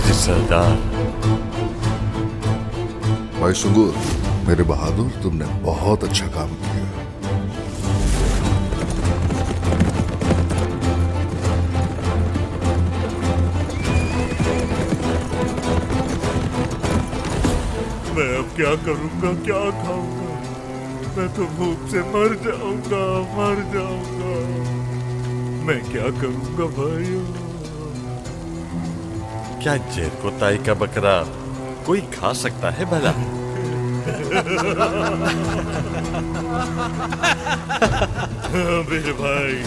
जी सरदार। भाई सुंगूर, मेरे बहादुर, तुमने बहुत अच्छा काम किया। मैं अब क्या करूंगा, क्या खाऊंगा? मैं तो भूख से मर जाऊंगा, मर जाऊंगा। मैं क्या करूंगा भाइयों? क्या जेर को ताई का बकरा कोई खा सकता है भला? मेरे भाई।